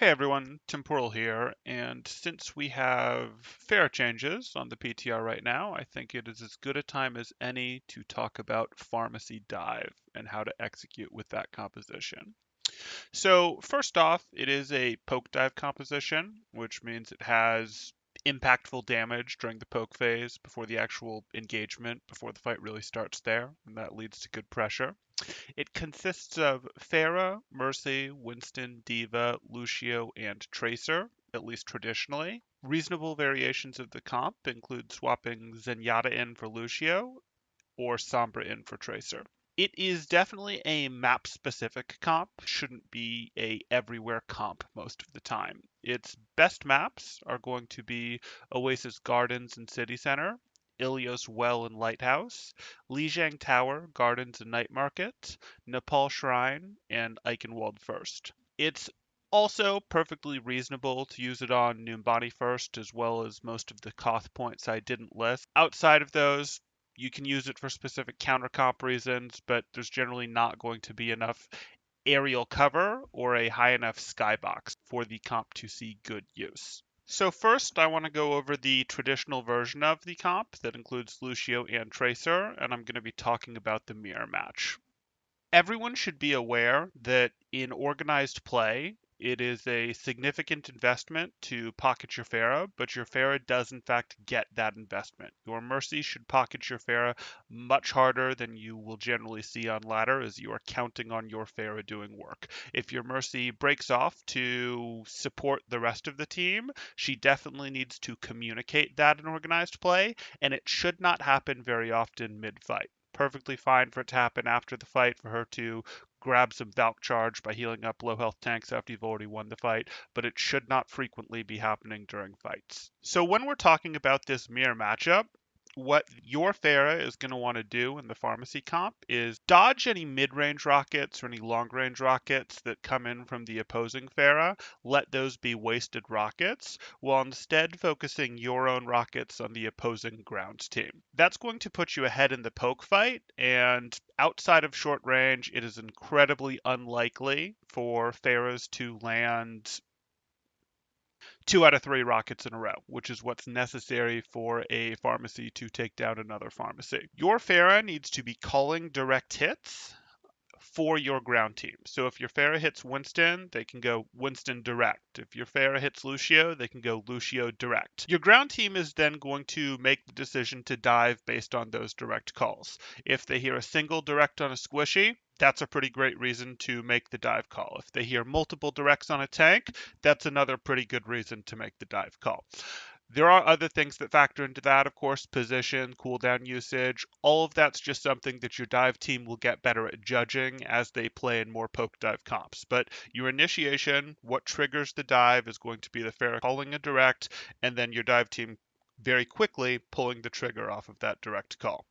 Hey everyone, Temporal here, and since we have fare changes on the PTR right now, I think it is as good a time as any to talk about Pharmacy Dive and how to execute with that composition. So first off, it is a poke dive composition, which means it has impactful damage during the poke phase before the actual engagement, before the fight really starts there, and that leads to good pressure. It consists of Pharah, Mercy, Winston, Diva, Lucio, and Tracer, at least traditionally. Reasonable variations of the comp include swapping Zenyatta in for Lucio or Sombra in for Tracer. It is definitely a map specific comp, shouldn't be a everywhere comp most of the time. Its best maps are going to be Oasis Gardens and City Center, Ilios Well and Lighthouse, Lijiang Tower, Gardens and Night Market, Nepal Shrine, and Eichenwald First. It's also perfectly reasonable to use it on Numbani First as well as most of the Koth points I didn't list. Outside of those, you can use it for specific counter comp reasons, but there's generally not going to be enough aerial cover or a high enough skybox for the comp to see good use. So first, I want to go over the traditional version of the comp that includes Lucio and Tracer, and I'm going to be talking about the mirror match. Everyone should be aware that in organized play, it is a significant investment to pocket your Pharah, but your Pharah does in fact get that investment. Your Mercy should pocket your Pharah much harder than you will generally see on ladder, as you are counting on your Pharah doing work. If your Mercy breaks off to support the rest of the team, she definitely needs to communicate that in organized play, and it should not happen very often mid-fight. Perfectly fine for it to happen after the fight, for her to grab some Valk charge by healing up low health tanks after you've already won the fight, but it should not frequently be happening during fights. So when we're talking about this mirror matchup, what your Pharah is going to want to do in the pharmacy comp is dodge any mid-range rockets or any long-range rockets that come in from the opposing Pharah. Let those be wasted rockets, while instead focusing your own rockets on the opposing ground team. That's going to put you ahead in the poke fight, and outside of short range, it is incredibly unlikely for Pharahs to land 2 out of 3 rockets in a row, which is what's necessary for a pharmacy to take down another pharmacy. Your Pharah needs to be calling direct hits for your ground team. So if your Pharah hits Winston, they can go Winston direct. If your Pharah hits Lucio, they can go Lucio direct. Your ground team is then going to make the decision to dive based on those direct calls. If they hear a single direct on a squishy, that's a pretty great reason to make the dive call. If they hear multiple directs on a tank, that's another pretty good reason to make the dive call. There are other things that factor into that, of course, position, cooldown usage. All of that's just something that your dive team will get better at judging as they play in more poke dive comps. But your initiation, what triggers the dive, is going to be the Pharah calling a direct, and then your dive team very quickly pulling the trigger off of that direct call.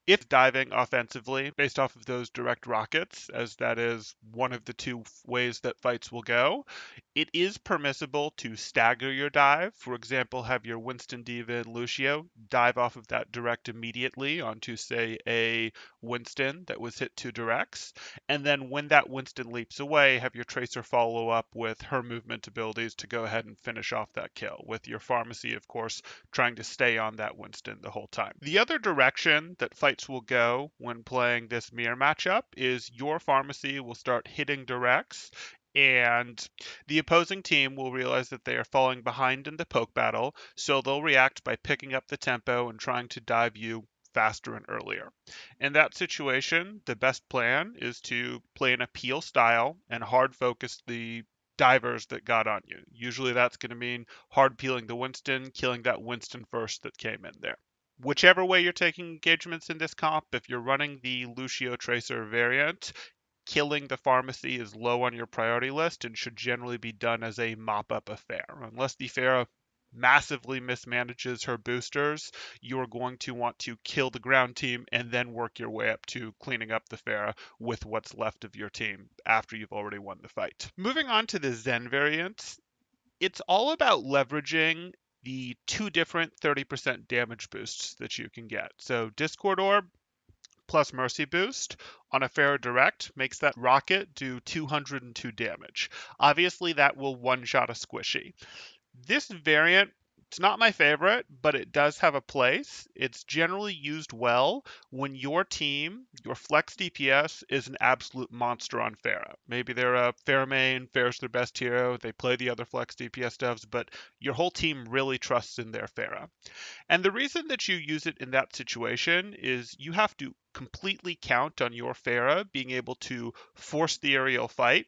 If diving offensively based off of those direct rockets, as that is one of the two ways that fights will go, it is permissible to stagger your dive. For example, have your Winston, Diva, and Lucio dive off of that direct immediately onto, say, a Winston that was hit 2 directs. And then when that Winston leaps away, have your Tracer follow up with her movement abilities to go ahead and finish off that kill, with your Pharmacy, of course, trying to stay on that Winston the whole time. The other direction that fights will go when playing this mirror matchup is your Pharmacy will start hitting directs, and the opposing team will realize that they are falling behind in the poke battle, so they'll react by picking up the tempo and trying to dive you faster and earlier. In that situation, the best plan is to play an appeal style and hard focus the divers that got on you. Usually that's going to mean hard peeling the Winston, killing that Winston first that came in there. Whichever way you're taking engagements in this comp, if you're running the Lucio Tracer variant, killing the pharmacy is low on your priority list and should generally be done as a mop-up affair. Unless the Pharah massively mismanages her boosters, you are going to want to kill the ground team and then work your way up to cleaning up the Pharah with what's left of your team after you've already won the fight. Moving on to the Zen variant, it's all about leveraging the 2 different 30% damage boosts that you can get. So Discord Orb, plus Mercy boost on a Pharaoh Direct makes that rocket do 202 damage. Obviously, that will one-shot a squishy. This variant, it's not my favorite, but it does have a place. It's generally used well when your team, your flex DPS, is an absolute monster on Pharah. Maybe they're a Pharah main, Pharah's their best hero, they play the other flex DPS devs, but your whole team really trusts in their Pharah. And the reason that you use it in that situation is you have to completely count on your Pharah being able to force the aerial fight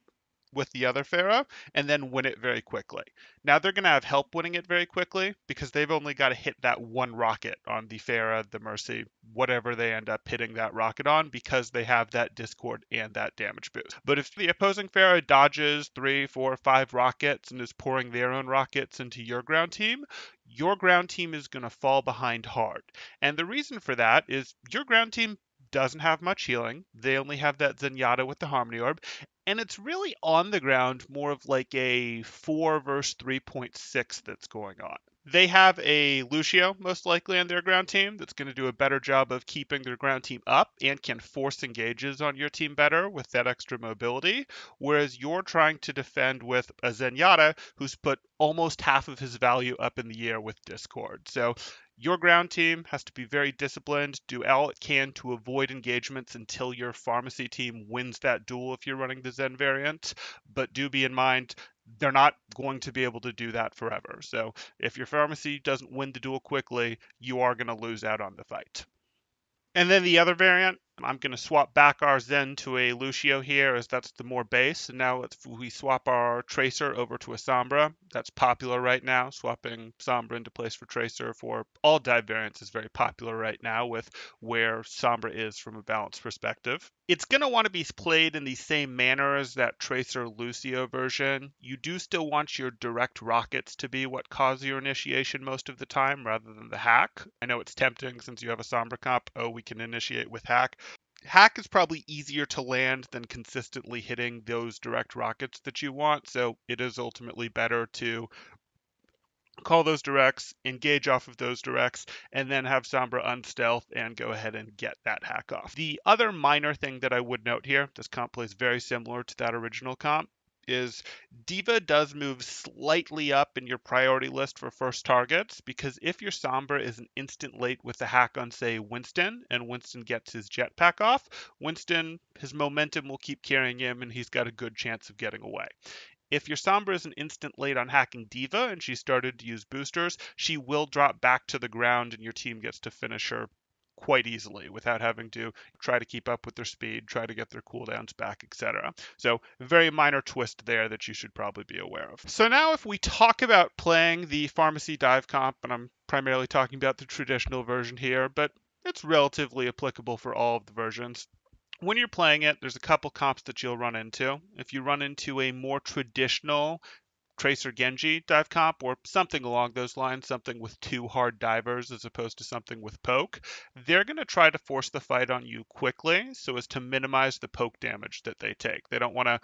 with the other Pharah and then win it very quickly. Now they're going to have help winning it very quickly because they've only got to hit that one rocket on the Pharah, the Mercy, whatever they end up hitting that rocket on because they have that Discord and that damage boost. But if the opposing Pharah dodges 3, 4, 5 rockets and is pouring their own rockets into your ground team is going to fall behind hard. And the reason for that is your ground team doesn't have much healing. They only have that Zenyatta with the Harmony Orb, and it's really on the ground more of like a 4 versus 3.6 that's going on. They have a Lucio, most likely, on their ground team that's going to do a better job of keeping their ground team up and can force engages on your team better with that extra mobility, whereas you're trying to defend with a Zenyatta who's put almost half of his value up in the air with Discord. So your ground team has to be very disciplined, do all it can to avoid engagements until your Pharamercy team wins that duel if you're running the Zen variant, but do be in mind they're not going to be able to do that forever. So if your Pharamercy doesn't win the duel quickly, you are going to lose out on the fight. And then the other variant, I'm going to swap back our Zen to a Lucio here, as that's the more base. And now if we swap our Tracer over to a Sombra, that's popular right now. Swapping Sombra into place for Tracer for all dive variants is very popular right now with where Sombra is from a balance perspective. It's going to want to be played in the same manner as that Tracer Lucio version. You do still want your direct rockets to be what cause your initiation most of the time rather than the hack. I know it's tempting since you have a Sombra comp. Oh, we can initiate with hack. Hack is probably easier to land than consistently hitting those direct rockets that you want, so it is ultimately better to call those directs, engage off of those directs, and then have Sombra unstealth and go ahead and get that hack off. The other minor thing that I would note here, this comp plays very similar to that original comp, is D.Va does move slightly up in your priority list for first targets, because if your Sombra is an instant late with the hack on, say, Winston, and Winston gets his jetpack off, Winston, his momentum will keep carrying him, and he's got a good chance of getting away. If your Sombra is an instant late on hacking D.Va and she started to use boosters, she will drop back to the ground and your team gets to finish her quite easily without having to try to keep up with their speed, try to get their cooldowns back, etc. So very minor twist there that you should probably be aware of. So now if we talk about playing the Pharamercy Dive comp, and I'm primarily talking about the traditional version here, but it's relatively applicable for all of the versions. When you're playing it, there's a couple comps that you'll run into. If you run into a more traditional Tracer Genji dive comp or something along those lines, something with two hard divers as opposed to something with poke, they're going to try to force the fight on you quickly so as to minimize the poke damage that they take. They don't want to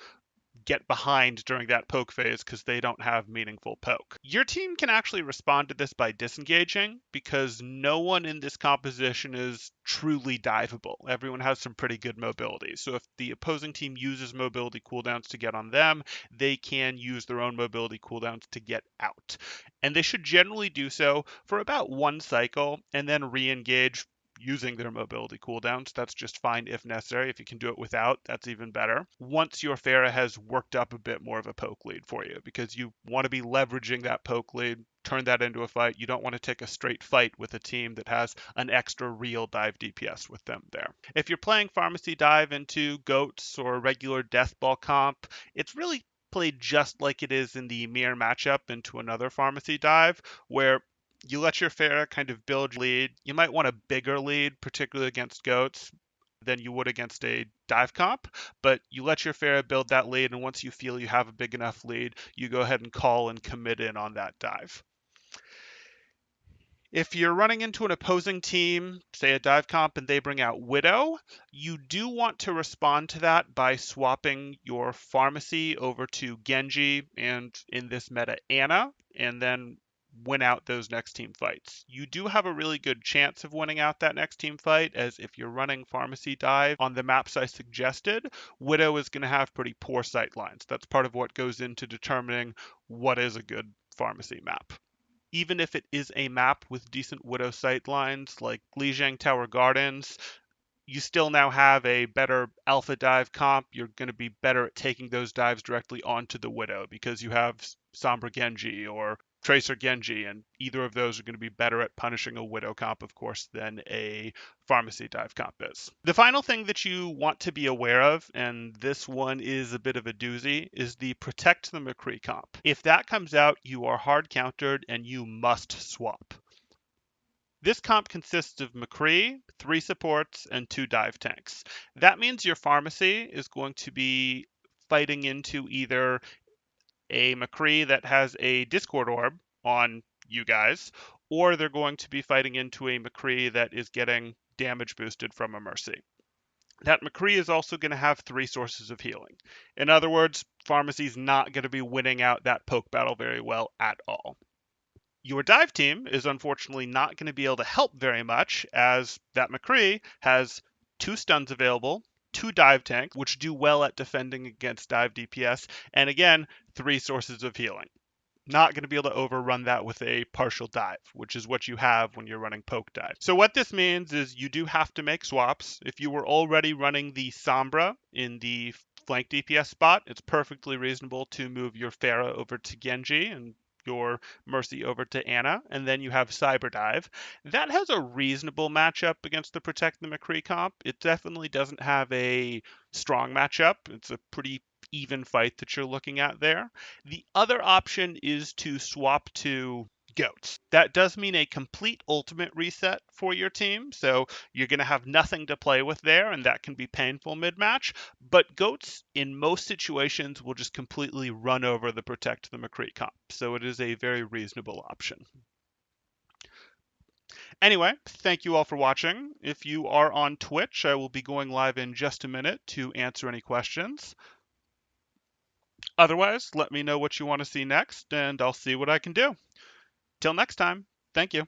get behind during that poke phase because they don't have meaningful poke. Your team can actually respond to this by disengaging because no one in this composition is truly diveable. Everyone has some pretty good mobility. So if the opposing team uses mobility cooldowns to get on them, they can use their own mobility cooldowns to get out. And they should generally do so for about one cycle and then re-engage using their mobility cooldowns. That's just fine if necessary. If you can do it without, that's even better. Once your Pharah has worked up a bit more of a poke lead for you, because you want to be leveraging that poke lead, turn that into a fight. You don't want to take a straight fight with a team that has an extra real dive DPS with them there. If you're playing Pharamercy Dive into Goats or regular Death Ball comp, it's really played just like it is in the mirror matchup into another Pharamercy Dive, where you let your Pharah kind of build your lead. You might want a bigger lead, particularly against Goats, than you would against a dive comp, but you let your Pharah build that lead, and once you feel you have a big enough lead, you go ahead and call and commit in on that dive. If you're running into an opposing team, say a dive comp, and they bring out Widow, you do want to respond to that by swapping your Pharamercy over to Genji and, in this meta, Ana, and then win out those next team fights. You do have a really good chance of winning out that next team fight, as if you're running Pharmacy Dive on the maps I suggested, Widow is going to have pretty poor sight lines. That's part of what goes into determining what is a good pharmacy map. Even if it is a map with decent Widow sight lines, like Lijiang Tower Gardens, you still now have a better alpha dive comp. You're going to be better at taking those dives directly onto the Widow because you have Sombra Genji or Tracer Genji, and either of those are going to be better at punishing a Widow comp, of course, than a Pharmacy Dive comp is. The final thing that you want to be aware of, and this one is a bit of a doozy, is the Protect the McCree comp. If that comes out, you are hard countered and you must swap. This comp consists of McCree, 3 supports, and 2 dive tanks. That means your pharmacy is going to be fighting into either a McCree that has a Discord orb on you guys, or they're going to be fighting into a McCree that is getting damage boosted from a Mercy. That McCree is also going to have 3 sources of healing. In other words, pharmacy's not going to be winning out that poke battle very well at all. Your dive team is unfortunately not going to be able to help very much, as that McCree has 2 stuns available, 2 dive tanks, which do well at defending against dive DPS, and again, 3 sources of healing. Not going to be able to overrun that with a partial dive, which is what you have when you're running poke dive. So what this means is you do have to make swaps. If you were already running the Sombra in the flank DPS spot, it's perfectly reasonable to move your Pharah over to Genji and your Mercy over to Anna, and then you have Cyber Dive. That has a reasonable matchup against the Protect the McCree comp. It definitely doesn't have a strong matchup. It's a pretty even fight that you're looking at there. The other option is to swap to goats. That does mean a complete ultimate reset for your team, so you're going to have nothing to play with there, and that can be painful mid-match. But goats, in most situations, will just completely run over the Protect the McCree comp, so it is a very reasonable option. Anyway, thank you all for watching. If you are on Twitch, I will be going live in just a minute to answer any questions. Otherwise, let me know what you want to see next, and I'll see what I can do. Till next time, thank you.